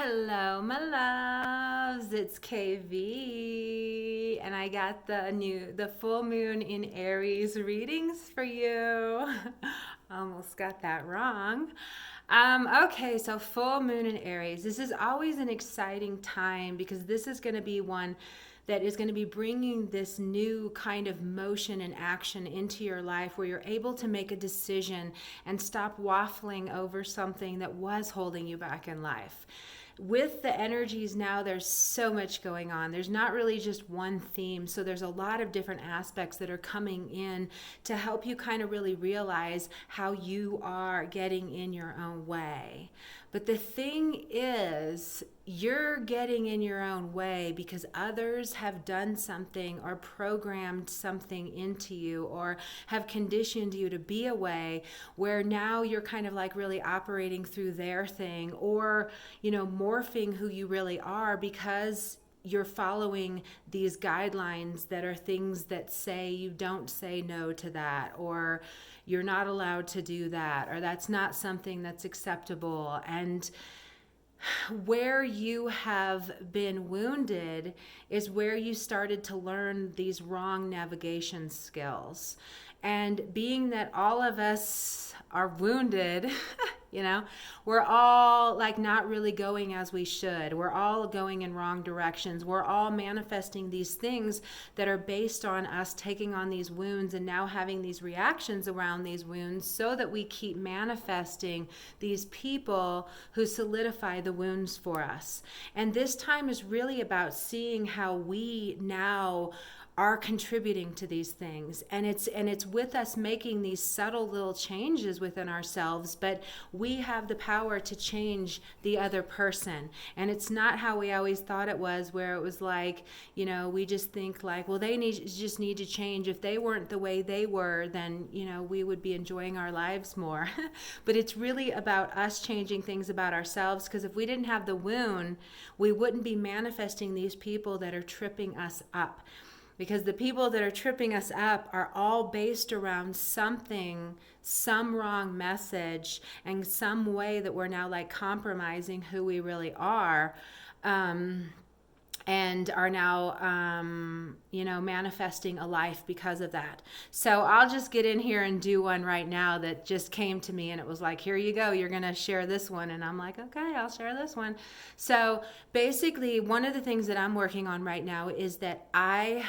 Hello, my loves. It's KV, and I got the full moon in Aries readings for you. Almost got that wrong. Okay, so full moon in Aries. This is always an exciting time because this is going to be one that is going to be bringing this new kind of motion and action into your life where you're able to make a decision and stop waffling over something that was holding you back in life. With the energies now, there's so much going on. There's not really just one theme. So there's a lot of different aspects that are coming in to help you kind of really realize how you are getting in your own way. But the thing is, you're getting in your own way because others have done something or programmed something into you or have conditioned you to be a way where now you're kind of like really operating through their thing or, morphing who you really are because you're following these guidelines that are things that say you don't say no to that, or you're not allowed to do that, or that's not something that's acceptable. And where you have been wounded is where you started to learn these wrong navigation skills. And being that all of us are wounded, we're all like not really going as we should. We're all going in wrong directions. We're all manifesting these things that are based on us taking on these wounds and now having these reactions around these wounds so that we keep manifesting these people who solidify the wounds for us. And this time is really about seeing how we now are contributing to these things, and it's with us making these subtle little changes within ourselves, but we have the power to change the other person. And it's not how we always thought it was, where it was like, we just think like, well, just need to change. If they weren't the way they were, then we would be enjoying our lives more. But it's really about us changing things about ourselves, because if we didn't have the wound, we wouldn't be manifesting these people that are tripping us up. Because the people that are tripping us up are all based around something, some wrong message, and some way that we're now like compromising who we really are, and are now, manifesting a life because of that. So I'll just get in here and do one right now that just came to me, and it was like, here you go, you're going to share this one. And I'm like, okay, I'll share this one. So basically, one of the things that I'm working on right now is that I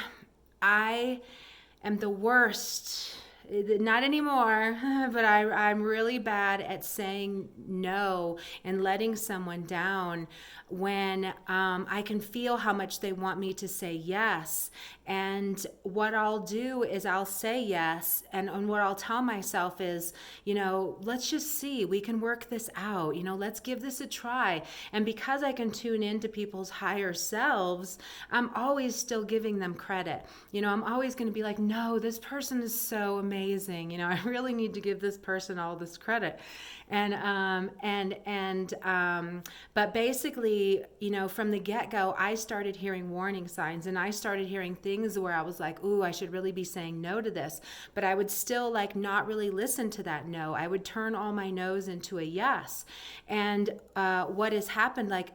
am the worst, not anymore, but I'm really bad at saying no and letting someone down when I can feel how much they want me to say yes. And what I'll do is I'll say yes, and what I'll tell myself is, let's just see, we can work this out, let's give this a try. And because I can tune into people's higher selves, I'm always still giving them credit. I'm always going to be like, no, this person is so amazing. I really need to give this person all this credit. But basically, from the get-go, I started hearing warning signs, and I started hearing things where I was like, ooh, I should really be saying no to this. But I would still like not really listen to that no. I would turn all my no's into a yes. And what has happened, like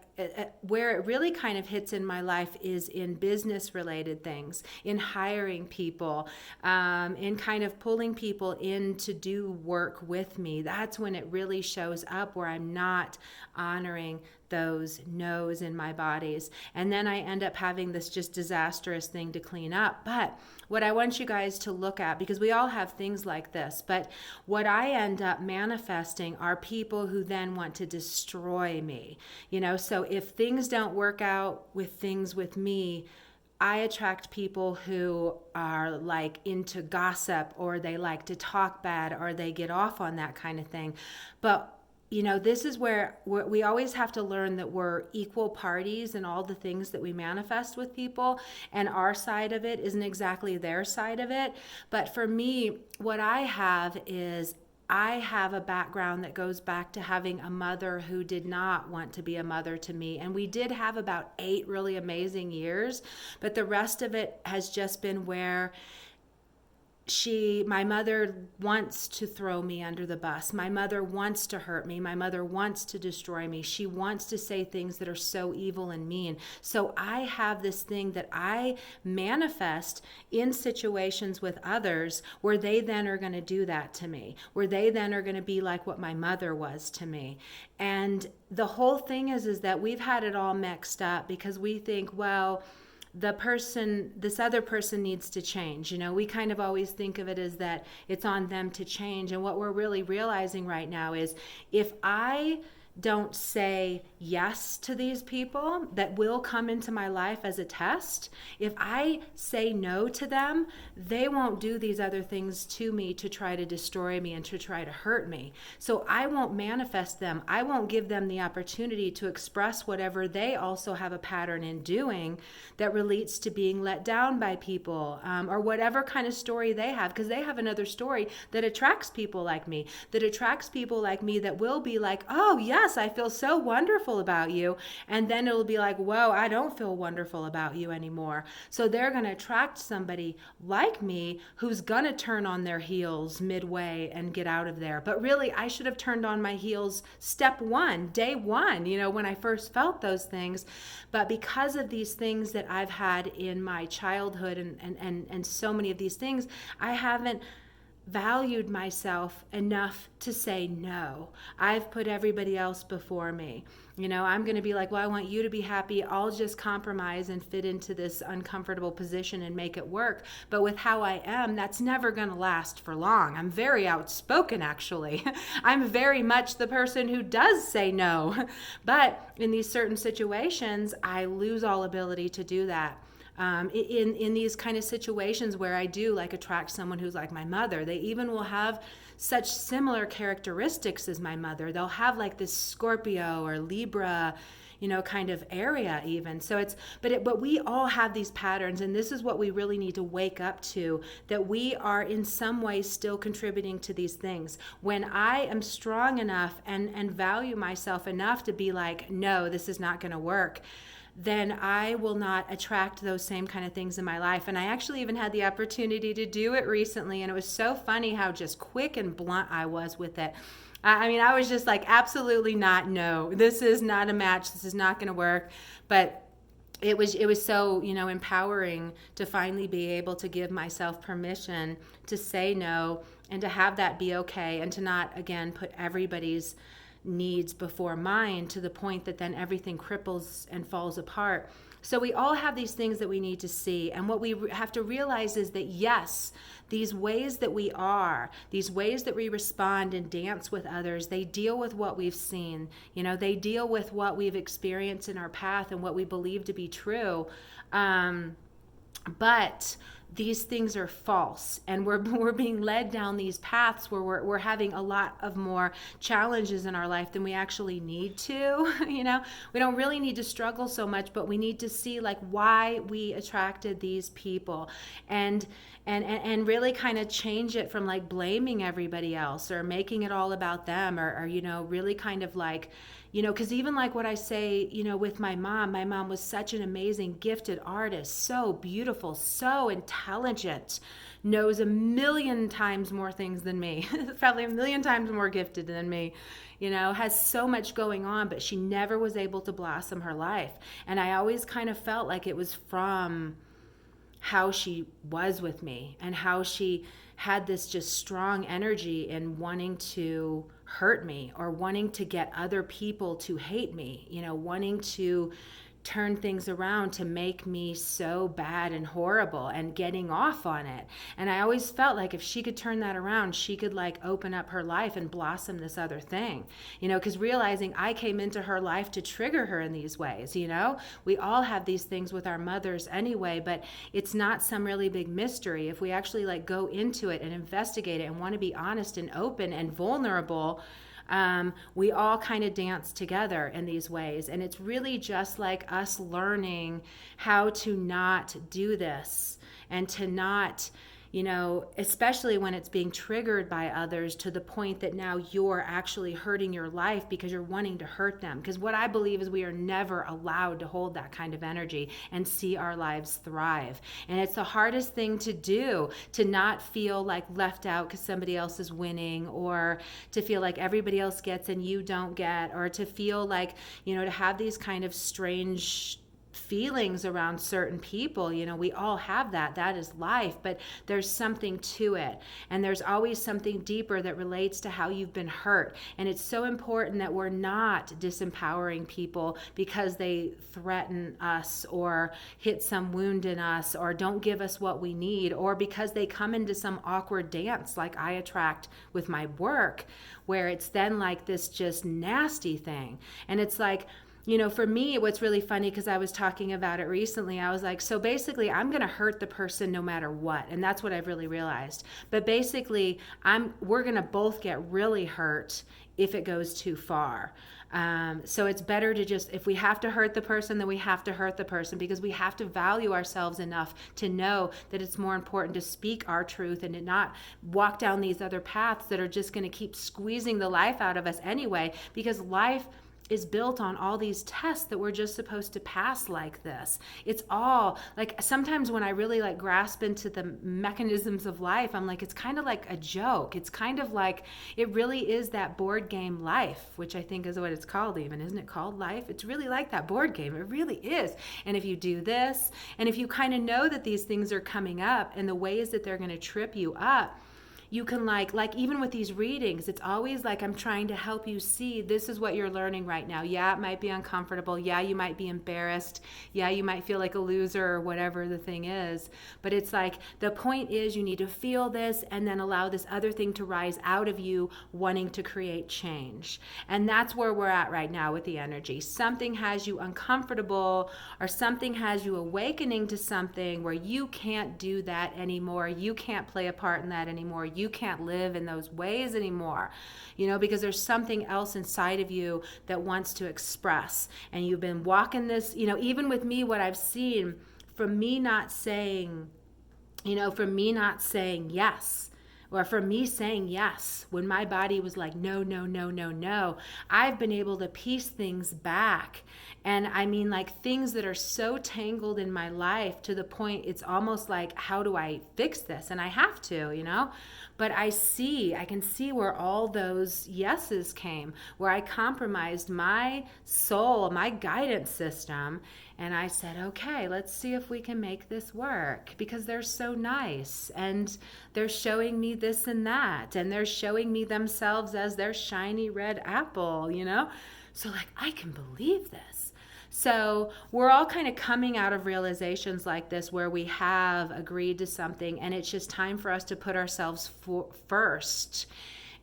where it really kind of hits in my life is in business related things, in hiring people, in kind of pulling people in to do work with me. That's when it really shows up, where I'm not honoring those no's in my bodies. And then I end up having this just disastrous thing to clean up. But what I want you guys to look at, because we all have things like this, but what I end up manifesting are people who then want to destroy me. So if things don't work out with things with me, I attract people who are like into gossip, or they like to talk bad, or they get off on that kind of thing. But this is where we always have to learn that we're equal parties in all the things that we manifest with people, and our side of it isn't exactly their side of it. But for me, what I have is I have a background that goes back to having a mother who did not want to be a mother to me. And we did have about 8 really amazing years, but the rest of it has just been where my mother wants to throw me under the bus. My mother wants to hurt me. My mother wants to destroy me. She wants to say things that are so evil and mean. So I have this thing that I manifest in situations with others where they then are going to do that to me, where they then are going to be like what my mother was to me. And the whole thing is that we've had it all mixed up because we think, well, this other person needs to change. We kind of always think of it as that it's on them to change. And what we're really realizing right now is if I don't say yes to these people that will come into my life as a test, if I say no to them, they won't do these other things to me to try to destroy me and to try to hurt me. So I won't manifest them. I won't give them the opportunity to express whatever they also have a pattern in doing that relates to being let down by people, or whatever kind of story they have, because they have another story that attracts people like me, that will be like, oh yes, I feel so wonderful about you. And then it'll be like, whoa, I don't feel wonderful about you anymore. So they're going to attract somebody like me who's going to turn on their heels midway and get out of there. But really, I should have turned on my heels step one, day one, when I first felt those things. But because of these things that I've had in my childhood and so many of these things, I haven't valued myself enough to say no. I've put everybody else before me. I'm going to be like, well, I want you to be happy. I'll just compromise and fit into this uncomfortable position and make it work. But with how I am, that's never going to last for long. I'm very outspoken, actually. I'm very much the person who does say no. But in these certain situations, I lose all ability to do that. In these kind of situations where I do like attract someone who's like my mother, they even will have such similar characteristics as my mother. They'll have like this Scorpio or Libra, kind of area even. So but we all have these patterns, and this is what we really need to wake up to, that we are in some way still contributing to these things. When I am strong enough and value myself enough to be like, no, this is not going to work, then I will not attract those same kind of things in my life. And I actually even had the opportunity to do it recently, and it was so funny how just quick and blunt I was with it. I was just like, absolutely not, no, this is not a match, this is not going to work. But it was so, empowering to finally be able to give myself permission to say no and to have that be okay, and to not, again, put everybody's needs before mine to the point that then everything cripples and falls apart. So we all have these things that we need to see. And what we have to realize is that, yes, these ways that we are, these ways that we respond and dance with others, they deal with what we've seen. They deal with what we've experienced in our path and what we believe to be true. But these things are false, and we're being led down these paths where we're having a lot of more challenges in our life than we actually need to. We don't really need to struggle so much, but we need to see like why we attracted these people, and really kind of change it from like blaming everybody else or making it all about them, or really kind of like, because even like what I say, with my mom was such an amazing, gifted artist, so beautiful, so intelligent, knows a million times more things than me, probably a million times more gifted than me, has so much going on, but she never was able to blossom her life. And I always kind of felt like it was from how she was with me and how she had this just strong energy in wanting to hurt me or wanting to get other people to hate me, wanting to turn things around to make me so bad and horrible and getting off on it. And I always felt like if she could turn that around, she could like open up her life and blossom this other thing, because realizing I came into her life to trigger her in these ways. We all have these things with our mothers anyway, but it's not some really big mystery. If we actually like go into it and investigate it and want to be honest and open and vulnerable, we all kind of dance together in these ways. And it's really just like us learning how to not do this and to not, especially when it's being triggered by others to the point that now you're actually hurting your life because you're wanting to hurt them. Because what I believe is we are never allowed to hold that kind of energy and see our lives thrive. And it's the hardest thing to do, to not feel like left out because somebody else is winning, or to feel like everybody else gets and you don't get, or to feel like, to have these kind of strange feelings around certain people. We all have that is life, but there's something to it, and there's always something deeper that relates to how you've been hurt. And it's so important that we're not disempowering people because they threaten us or hit some wound in us or don't give us what we need, or because they come into some awkward dance like I attract with my work, where it's then like this just nasty thing. And it's like, for me, what's really funny, because I was talking about it recently, I was like, so basically I'm going to hurt the person no matter what. And that's what I've really realized. But basically, we're going to both get really hurt if it goes too far. So it's better to just, if we have to hurt the person, then we have to hurt the person, because we have to value ourselves enough to know that it's more important to speak our truth and to not walk down these other paths that are just going to keep squeezing the life out of us anyway, because life is built on all these tests that we're just supposed to pass like this. It's all like, sometimes when I really like grasp into the mechanisms of life, I'm like, it's kind of like a joke. It's kind of like, it really is that board game life, which I think is what it's called even. Isn't it called life? It's really like that board game. It really is. And if you do this, and if you kind of know that these things are coming up and the ways that they're going to trip you up, you can like even with these readings, it's always like I'm trying to help you see this is what you're learning right now. Yeah, it might be uncomfortable. Yeah, you might be embarrassed. Yeah, you might feel like a loser or whatever the thing is. But it's like the point is you need to feel this and then allow this other thing to rise out of you wanting to create change. And that's where we're at right now with the energy. Something has you uncomfortable, or something has you awakening to something where you can't do that anymore. You can't play a part in that anymore. You can't live in those ways anymore, because there's something else inside of you that wants to express. And you've been walking this, even with me, what I've seen from me not saying, yes, or for me saying yes when my body was like, no, no, no, no, no, I've been able to piece things back. And I mean, like things that are so tangled in my life to the point it's almost like, how do I fix this? And I have to, but I can see where all those yeses came, where I compromised my soul, my guidance system. And I said, okay, let's see if we can make this work, because they're so nice and they're showing me this and that, and they're showing me themselves as their shiny red apple, So like, I can believe this. So we're all kind of coming out of realizations like this where we have agreed to something, and it's just time for us to put ourselves first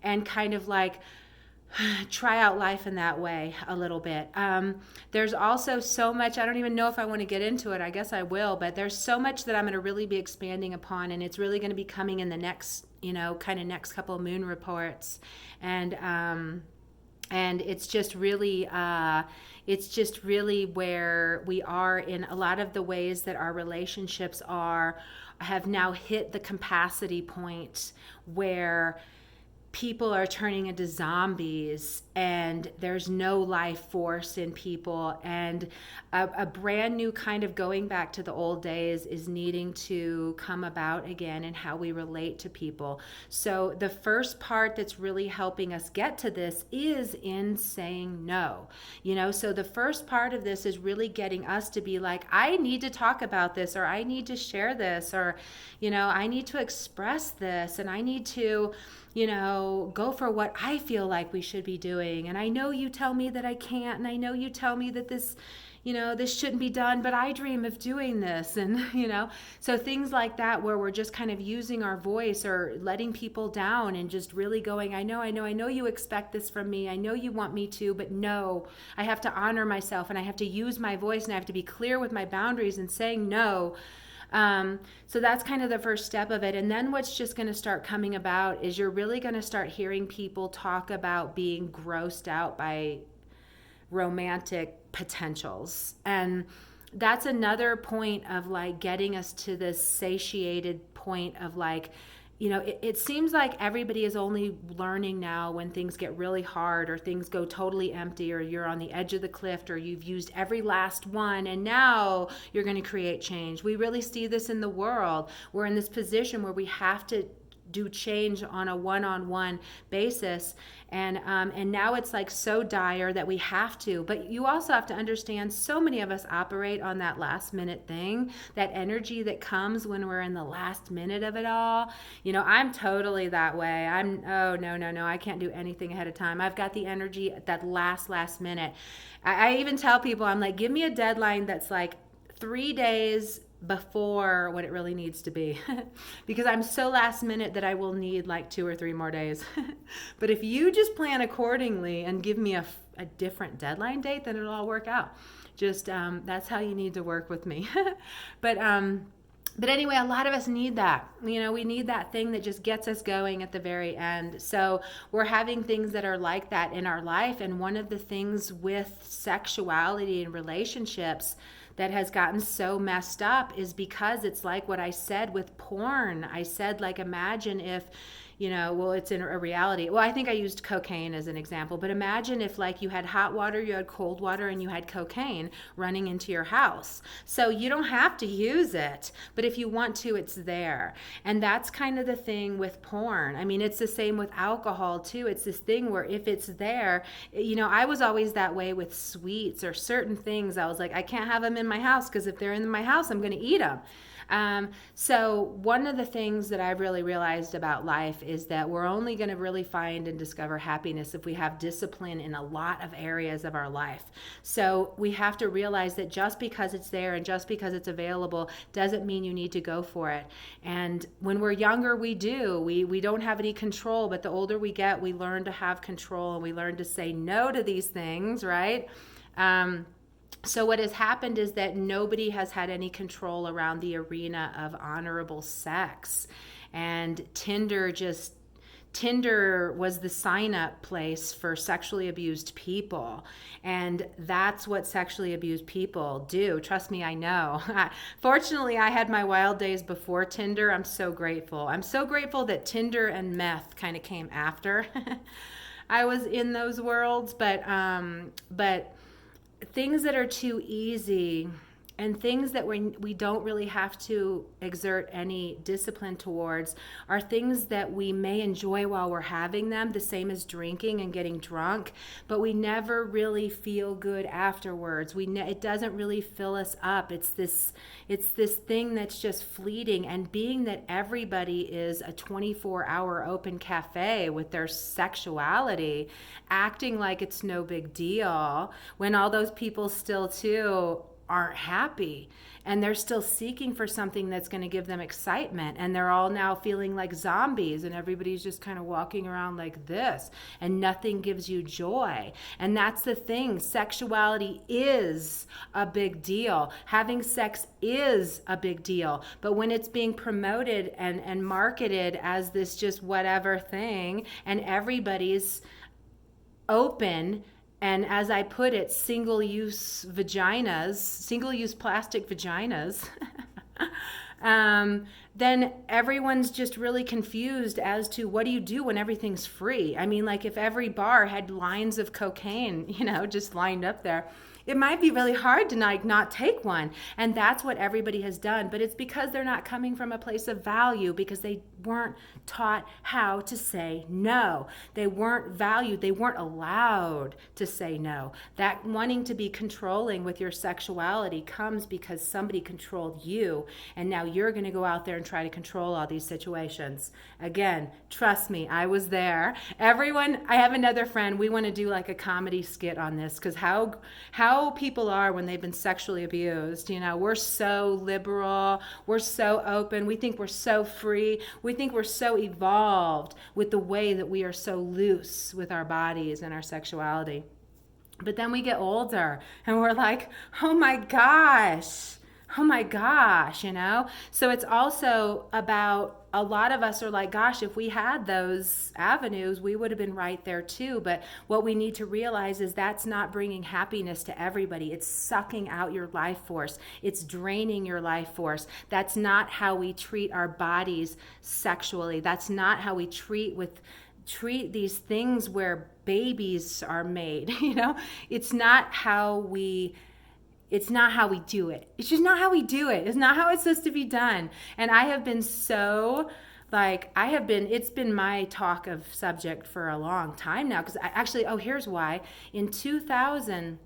and kind of like try out life in that way a little bit. There's also so much, I don't even know if I want to get into it. I guess I will, but there's so much that I'm going to really be expanding upon, and it's really going to be coming in the next, next couple of moon reports. And it's just really where we are in a lot of the ways that our relationships have now hit the capacity point where people are turning into zombies and there's no life force in people, and a brand new kind of going back to the old days is needing to come about again in how we relate to people. So the first part that's really helping us get to this is in saying no. So the first part of this is really getting us to be like, I need to talk about this, or I need to share this, or I need to express this, and I need to go for what I feel like we should be doing. And I know you tell me that I can't, and I know you tell me that this, this shouldn't be done, but I dream of doing this. And, so things like that, where we're just kind of using our voice or letting people down and just really going, I know you expect this from me. I know you want me to, but no, I have to honor myself, and I have to use my voice, and I have to be clear with my boundaries and saying no. So that's kind of the first step of it. And then what's just going to start coming about is you're really going to start hearing people talk about being grossed out by romantic potentials. And that's another point of like getting us to this satiated point of like, it seems like everybody is only learning now when things get really hard or things go totally empty or you're on the edge of the cliff or you've used every last one and now you're going to create change. We really see this in the world. We're in this position where we have to do change on a one-on-one basis, and now it's like so dire that we have to. But you also have to understand, so many of us operate on that last minute thing, that energy that comes when we're in the last minute of it all. I'm totally that way. Oh no, I can't do anything ahead of time. I've got the energy at that last minute. I even tell people, I'm like, give me a deadline that's like 3 days before what it really needs to be because I'm so last minute that I will need like 2 or 3 more days. But if you just plan accordingly and give me a different deadline date, then it'll all work out. Just that's how you need to work with me. But anyway, a lot of us need that. We need that thing that just gets us going at the very end. So we're having things that are like that in our life. And one of the things with sexuality and relationships that has gotten so messed up is because it's like what I said with porn. I said, like, imagine if, it's in a reality. Well, I think I used cocaine as an example, but imagine if like you had hot water, you had cold water, and you had cocaine running into your house. So you don't have to use it, but if you want to, it's there. And that's kind of the thing with porn. I mean, it's the same with alcohol too. It's this thing where if it's there, I was always that way with sweets or certain things. I was like, I can't have them in my house because if they're in my house, I'm going to eat them. So one of the things that I've really realized about life is that we're only going to really find and discover happiness if we have discipline in a lot of areas of our life. So we have to realize that just because it's there and just because it's available doesn't mean you need to go for it. And when we're younger, we do. We don't have any control, but the older we get, we learn to have control and we learn to say no to these things, right? So what has happened is that nobody has had any control around the arena of honorable sex. And Tinder was the sign-up place for sexually abused people. And that's what sexually abused people do. Trust me, I know. Fortunately, I had my wild days before Tinder. I'm so grateful. I'm so grateful that Tinder and meth kind of came after I was in those worlds. But things that are too easy and things that we don't really have to exert any discipline towards are things that we may enjoy while we're having them, the same as drinking and getting drunk, but we never really feel good afterwards. It doesn't really fill us up. It's this thing that's just fleeting. And being that everybody is a 24-hour open cafe with their sexuality, acting like it's no big deal when all those people still too aren't happy and they're still seeking for something that's going to give them excitement, and they're all now feeling like zombies and everybody's just kind of walking around like this and nothing gives you joy. And that's the thing. Sexuality is a big deal. Having sex is a big deal. But when it's being promoted and marketed as this just whatever thing and everybody's open, and as I put it, single-use plastic vaginas, then everyone's just really confused as to what do you do when everything's free? I mean, like if every bar had lines of cocaine, just lined up there, it might be really hard to not take one. And that's what everybody has done. But it's because they're not coming from a place of value, because they weren't taught how to say no. They weren't valued. They weren't allowed to say no. That wanting to be controlling with your sexuality comes because somebody controlled you. And now you're going to go out there and try to control all these situations. Again, trust me, I was there. I have another friend, we want to do like a comedy skit on this, because how people are when they've been sexually abused. We're so liberal, we're so open, we think we're so free, we think we're so evolved with the way that we are so loose with our bodies and our sexuality. But then we get older and we're like, oh my gosh. So it's also about a lot of us are like, gosh, if we had those avenues, we would have been right there too. But what we need to realize is that's not bringing happiness to everybody. It's sucking out your life force. It's draining your life force. That's not how we treat our bodies sexually. That's not how we treat these things where babies are made. It's not how we do it. It's just not how we do it. It's not how it's supposed to be done. And I have been so it's been my talk of subject for a long time now, because here's why. In 2000,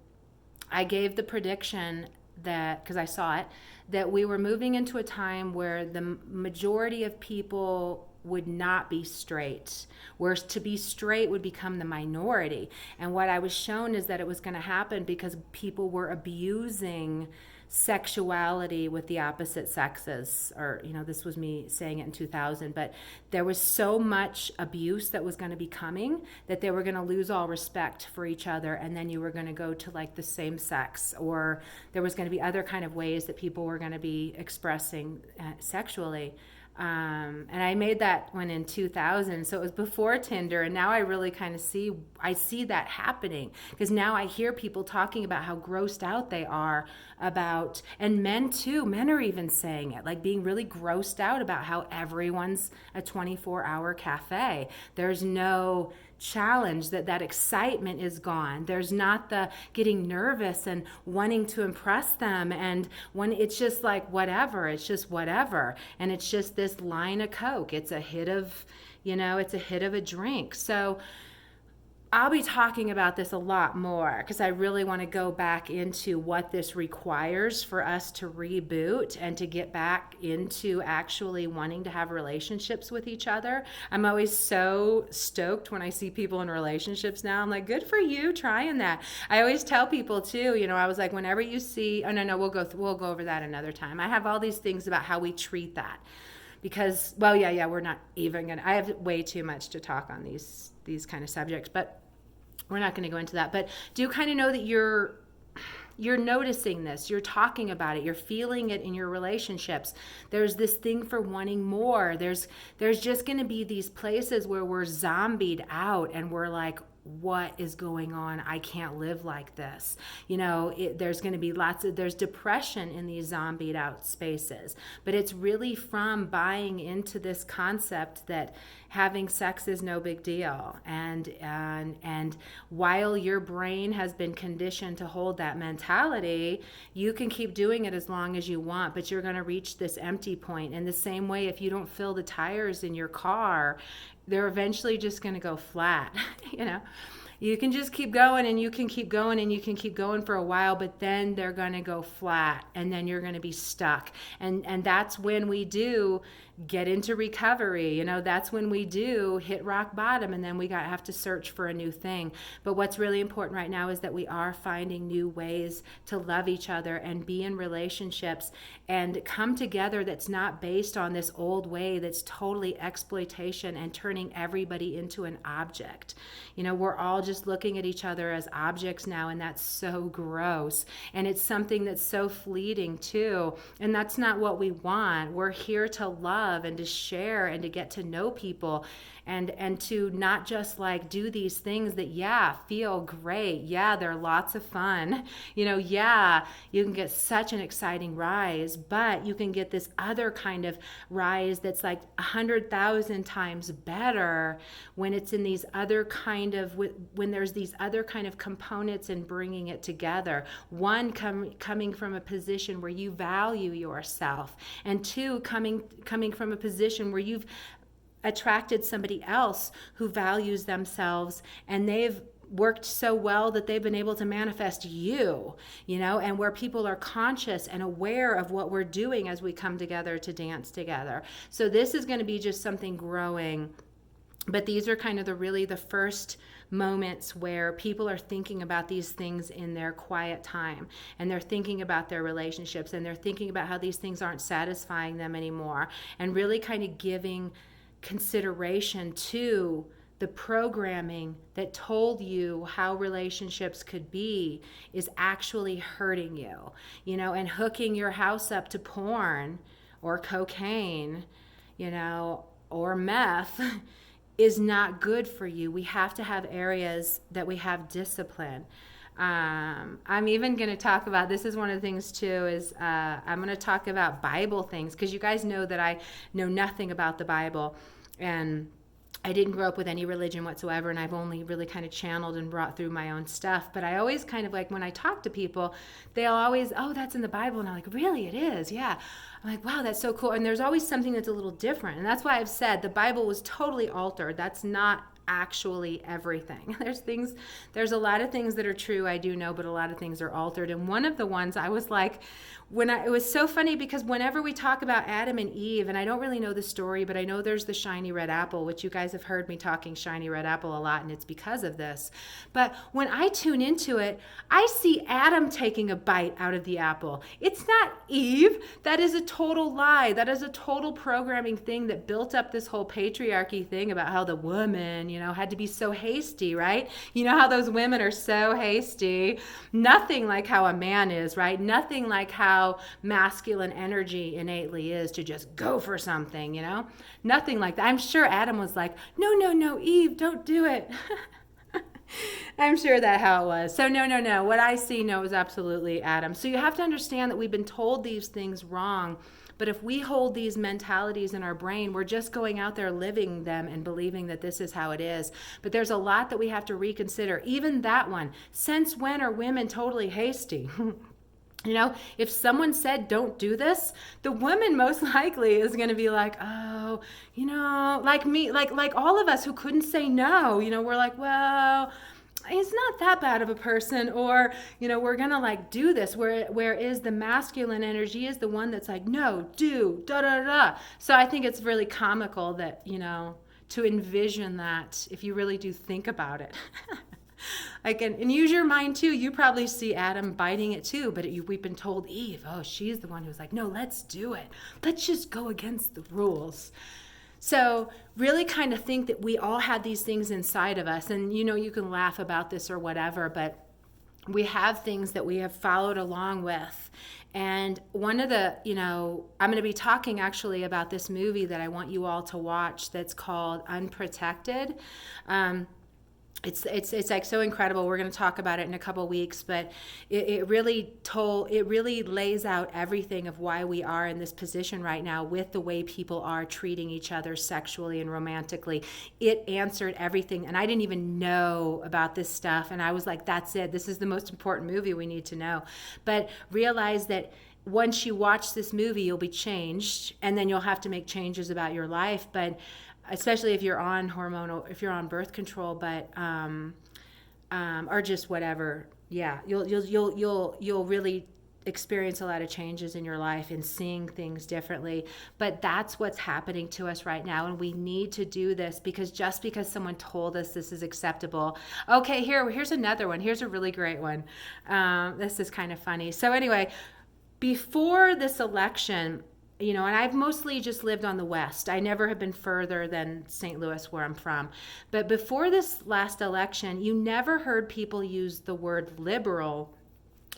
I gave the prediction that, because I saw it, that we were moving into a time where the majority of people would not be straight, whereas to be straight would become the minority. And what I was shown is that it was going to happen because people were abusing sexuality with the opposite sexes, or this was me saying it in 2000, but there was so much abuse that was going to be coming that they were going to lose all respect for each other, and then you were going to go to like the same sex, or there was going to be other kind of ways that people were going to be expressing sexually. And I made that one in 2000, so it was before Tinder, and now I really kind of see that happening, because now I hear people talking about how grossed out they are about, and men too, men are even saying it, like being really grossed out about how everyone's a 24-hour cafe. There's no challenge, that excitement is gone. There's not the getting nervous and wanting to impress them, and when it's just like whatever, it's just whatever, and it's just this line of Coke. It's a hit of a drink. So I'll be talking about this a lot more, because I really want to go back into what this requires for us to reboot and to get back into actually wanting to have relationships with each other. I'm always so stoked when I see people in relationships now. I'm like, good for you trying that. I always tell people too, I was like, whenever you see, we'll go over that another time. I have all these things about how we treat that, because, we're not even gonna, I have way too much to talk on these kind of subjects, but we're not going to go into that. But do kind of know that you're noticing this, you're talking about it, you're feeling it in your relationships. There's this thing for wanting more. There's just going to be these places where we're zombied out and we're like, what is going on? I can't live like this. There's going to be there's depression in these zombied out spaces, but it's really from buying into this concept that having sex is no big deal. And while your brain has been conditioned to hold that mentality, you can keep doing it as long as you want, but you're going to reach this empty point. In the same way, if you don't fill the tires in your car, they're eventually just going to go flat. You can just keep going, and you can keep going, and you can keep going for a while, but then they're going to go flat, and then you're going to be stuck. And that's when we do get into recovery. That's when we do hit rock bottom, and then we have to search for a new thing. But what's really important right now is that we are finding new ways to love each other and be in relationships and come together that's not based on this old way that's totally exploitation and turning everybody into an object. We're all just looking at each other as objects now, and that's so gross. And it's something that's so fleeting too. And that's not what we want. We're here to love and to share and to get to know people, and to not just like do these things that feel great, they're lots of fun, you can get such an exciting rise, but you can get this other kind of rise that's like 100,000 times better when it's in these other kind of, when there's these other kind of components and bringing it together. One, coming from a position where you value yourself, and two, coming from a position where you've attracted somebody else who values themselves, and they've worked so well that they've been able to manifest you, and where people are conscious and aware of what we're doing as we come together to dance together. So this is going to be just something growing, but these are kind of the first moments where people are thinking about these things in their quiet time, and they're thinking about their relationships, and they're thinking about how these things aren't satisfying them anymore, and really kind of giving consideration to the programming that told you how relationships could be is actually hurting you, and hooking your house up to porn or cocaine, or meth is not good for you. We have to have areas that we have discipline. I'm even going to talk about, this is one of the things too, is I'm going to talk about Bible things, because you guys know that I know nothing about the Bible, and I didn't grow up with any religion whatsoever, and I've only really kind of channeled and brought through my own stuff. But I always kind of like, when I talk to people, they'll always, oh, that's in the Bible. And I'm like, really? It is? Yeah. I'm like, wow, that's so cool. And there's always something that's a little different. And that's why I've said the Bible was totally altered. That's not actually everything. There's a lot of things that are true, I do know, but a lot of things are altered. And one of the ones I was like, it was so funny, because whenever we talk about Adam and Eve, and I don't really know the story, but I know there's the shiny red apple, which you guys have heard me talking shiny red apple a lot, and it's because of this. But when I tune into it, I see Adam taking a bite out of the apple. It's not Eve. That is a total lie. That is a total programming thing that built up this whole patriarchy thing about how the woman, had to be so hasty, right? You know how those women are so hasty. Nothing like how a man is, right? Nothing like how masculine energy innately is to just go for something, Nothing like that. I'm sure Adam was like, no, Eve, don't do it. I'm sure that's how it was. So no. What I see, no, is absolutely Adam. So you have to understand that we've been told these things wrong. But if we hold these mentalities in our brain, we're just going out there living them and believing that this is how it is. But there's a lot that we have to reconsider. Even that one. Since when are women totally hasty? If someone said, don't do this, the woman most likely is going to be like, oh, like me, like all of us who couldn't say no, we're like, well, he's not that bad of a person, or, we're going to like do this, whereas the masculine energy is the one that's like, no, do, da, da, da. So I think it's really comical that, to envision that if you really do think about it. And use your mind too. You probably see Adam biting it too, but we've been told Eve, oh, she's the one who's like, no, let's do it. Let's just go against the rules. So really kind of think that we all have these things inside of us. And, you can laugh about this or whatever, but we have things that we have followed along with. And one of the, I'm going to be talking actually about this movie that I want you all to watch that's called Unprotected. It's like so incredible. We're going to talk about it in a couple of weeks, but it really lays out everything of why we are in this position right now with the way people are treating each other sexually and romantically. It answered everything, and I didn't even know about this stuff, and I was like, that's it. This is the most important movie we need to know. But realize that once you watch this movie, you'll be changed, and then you'll have to make changes about your life. But especially if you're on if you're on birth control, but or just whatever, yeah, you'll really experience a lot of changes in your life and seeing things differently. But that's what's happening to us right now, and we need to do this, because just because someone told us this is acceptable. Okay, here's another one. Here's a really great one. This is kind of funny. So anyway, before this election, and I've mostly just lived on the West. I never have been further than St. Louis, where I'm from. But before this last election, you never heard people use the word liberal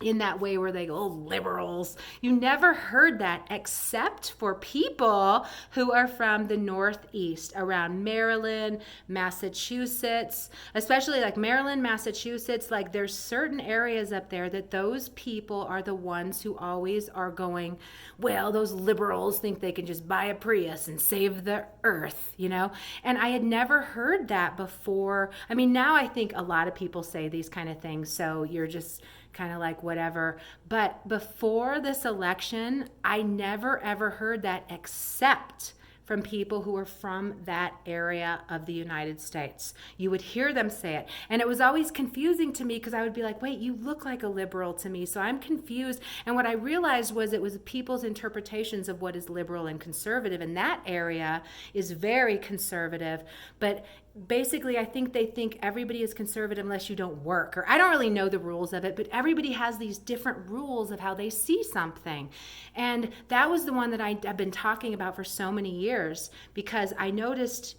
in that way where they go, oh, liberals. You never heard that except for people who are from the Northeast, around Maryland, Massachusetts, especially like Maryland, Massachusetts. Like there's certain areas up there that those people are the ones who always are going, well, those liberals think they can just buy a Prius and save the earth, And I had never heard that before. I mean, now I think a lot of people say these kind of things, so you're just kind of like whatever. But before this election, I never ever heard that except from people who were from that area of the United States. You would hear them say it. And it was always confusing to me, because I would be like, wait, you look like a liberal to me. So I'm confused. And what I realized was it was people's interpretations of what is liberal and conservative. And that area is very conservative. But basically, I think they think everybody is conservative unless you don't work. Or I don't really know the rules of it, but everybody has these different rules of how they see something. And that was the one that I've been talking about for so many years, because I noticed,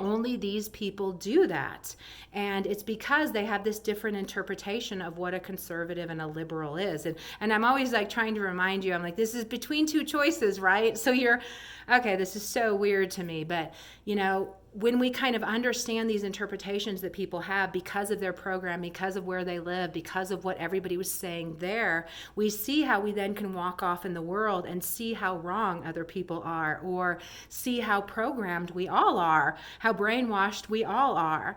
Only these people do that. And it's because they have this different interpretation of what a conservative and a liberal is. And I'm always like trying to remind you, I'm like, this is between two choices, right? So you're, okay, this is so weird to me. But, you know, when we kind of understand these interpretations that people have because of their program, because of where they live, because of what everybody was saying there, we see how we then can walk off in the world and see how wrong other people are, or see how programmed we all are, how brainwashed we all are.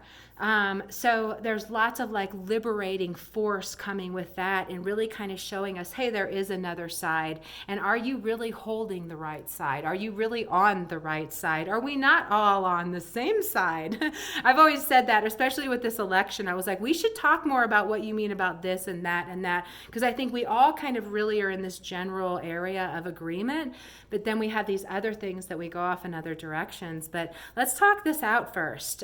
So there's lots of like liberating force coming with that, and really kind of showing us, hey, there is another side. And are you really holding the right side? Are you really on the right side? Are we not all on the same side? I've always said that, especially with this election. I was like, we should talk more about what you mean about this and that, because I think we all kind of really are in this general area of agreement, but then we have these other things that we go off in other directions. But let's talk this out first.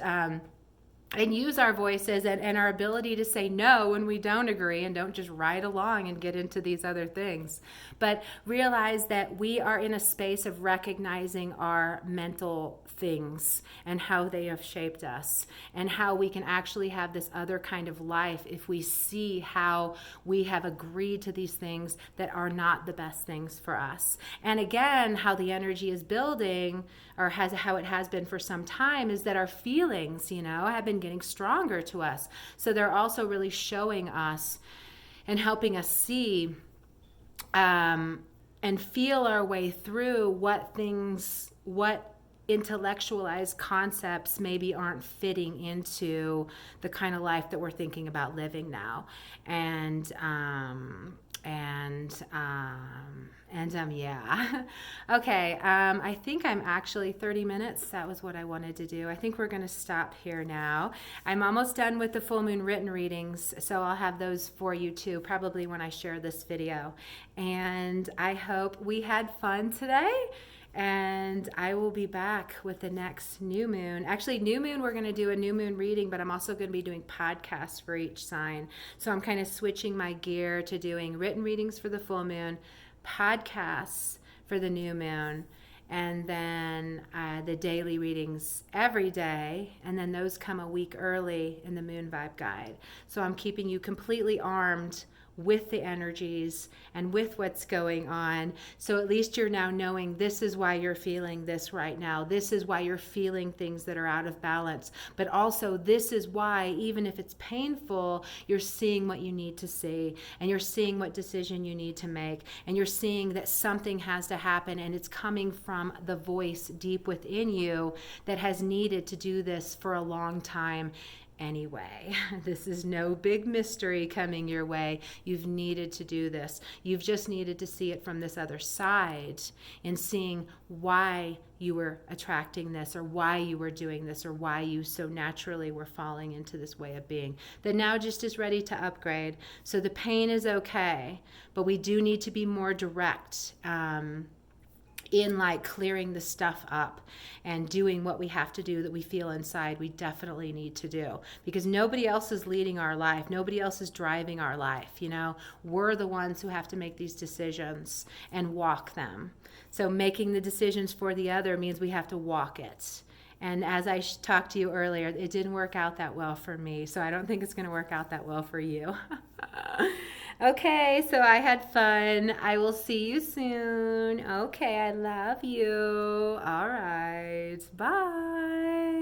And use our voices and our ability to say no when we don't agree, and don't just ride along and get into these other things. But realize that we are in a space of recognizing our mental things and how they have shaped us, and how we can actually have this other kind of life if we see how we have agreed to these things that are not the best things for us. And again, how the energy is building, or how it has been for some time, is that our feelings, have been getting stronger to us. So they're also really showing us and helping us see and feel our way through what intellectualized concepts maybe aren't fitting into the kind of life that we're thinking about living now. Yeah. Okay. I think I'm actually 30 minutes. That was what I wanted to do. I think we're going to stop here now. I'm almost done with the full moon written readings, so I'll have those for you too, probably when I share this video. And I hope we had fun today. And I will be back with the next new moon. Actually, new moon, we're going to do a new moon reading, but I'm also going to be doing podcasts for each sign. So I'm kind of switching my gear to doing written readings for the full moon, podcasts for the new moon, and then the daily readings every day. And then those come a week early in the Moon Vibe Guide. So I'm keeping you completely armed with the energies and with what's going on. So at least you're now knowing this is why you're feeling this right now. This is why you're feeling things that are out of balance. But also this is why, even if it's painful, you're seeing what you need to see, and you're seeing what decision you need to make, and you're seeing that something has to happen, and it's coming from the voice deep within you that has needed to do this for a long time. Anyway, this is no big mystery coming your way. You've needed to do this. You've just needed to see it from this other side, and seeing why you were attracting this, or why you were doing this, or why you so naturally were falling into this way of being that now just is ready to upgrade. So the pain is okay, but we do need to be more direct in like clearing the stuff up and doing what we have to do that we feel inside we definitely need to do, because nobody else is leading our life. Nobody else is driving our life. We're the ones who have to make these decisions and walk them. So making the decisions for the other means we have to walk it. And as I talked to you earlier, it didn't work out that well for me. So I don't think it's going to work out that well for you. Okay, so I had fun. I will see you soon. Okay, I love you. All right, bye.